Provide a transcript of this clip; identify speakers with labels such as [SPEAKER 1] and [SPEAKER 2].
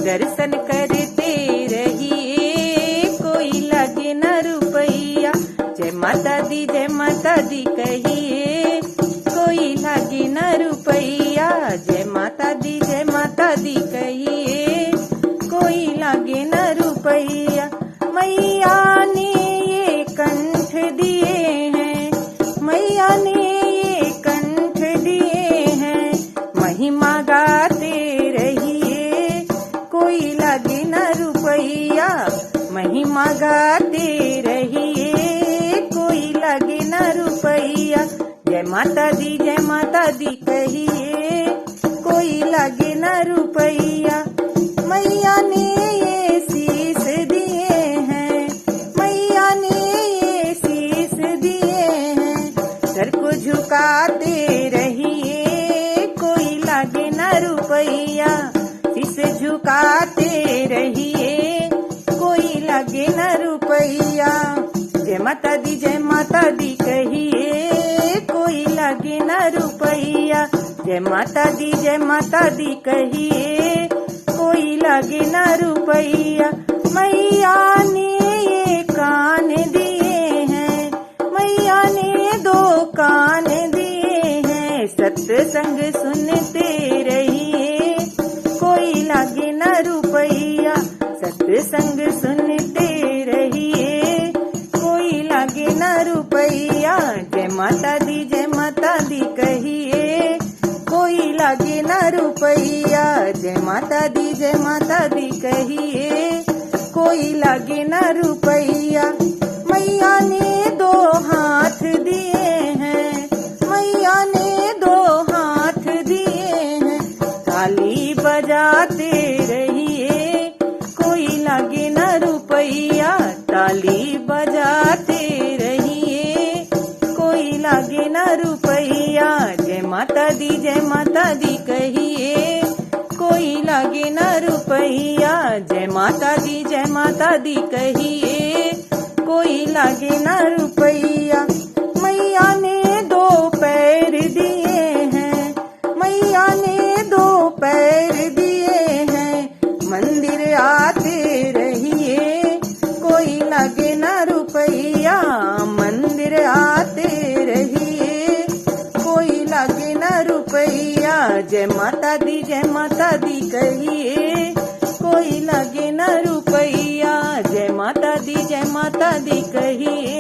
[SPEAKER 1] दर्शन करते रहिए, कोई लगे न रुपैया। जय माता दी कहिए, कोई लगे न रुपैया। जय माता दी कहिए, कोई लगे न रुपैया। मैया ने ये कंठ दिए हैं, मैया ने ये कंठ दिए हैं, महिमा गाते रहिए, कोई लगे न रुपैया। महिमा गाते रहिए, कोई लगे न रुपैया। जय माता दी कहिए, कोई लगे न रुपैया। मैया ने ये शीस दिए हैं, मैया ने ये शीस दिए हैं, सर को झुकाते रहिए, कोई लगे न रुपैया। शीस झुकाते रहिए, कोई लगे न रुपैया। जय माता दी कहिए, कोई लगे न रुपैया। जय माता दी कहिए, कोई लगे न रुपैया। मैया ने ये कान दिए हैं, मैया ने 2 कान दिए हैं, सत्संग सुनते रहिए, कोई लगे न रुपैया। सत्संग सुनते रहिए, कोई लगे न रुपैया। जय माता दी कहिए, कोई लगे न रुपैया। जय माता दी कहिए, कोई लगे न रुपैया। मैया ने 2 हाथ दिए हैं, मैया ने 2 हाथ दिए हैं, ताली बजाते रहिए, कोई लगे न रुपैया। ताली बजाते रहिए, कोई लगे न रुपैया। जय माता दी कहिए, कोई लगे न रुपैया। जय माता दी कहिए, कोई लगे न रुपैया। मैया ने 2 पैर दिए हैं, मैया ने 2 पैर दिए हैं, मंदिर आते रहिए, कोई लगे न रुपैया। मंदिर आते रहिए, कोई लगे न रुपैया। जय माता दी कहिए, कोई लगे न रुपैया। जय माता दी कहिए,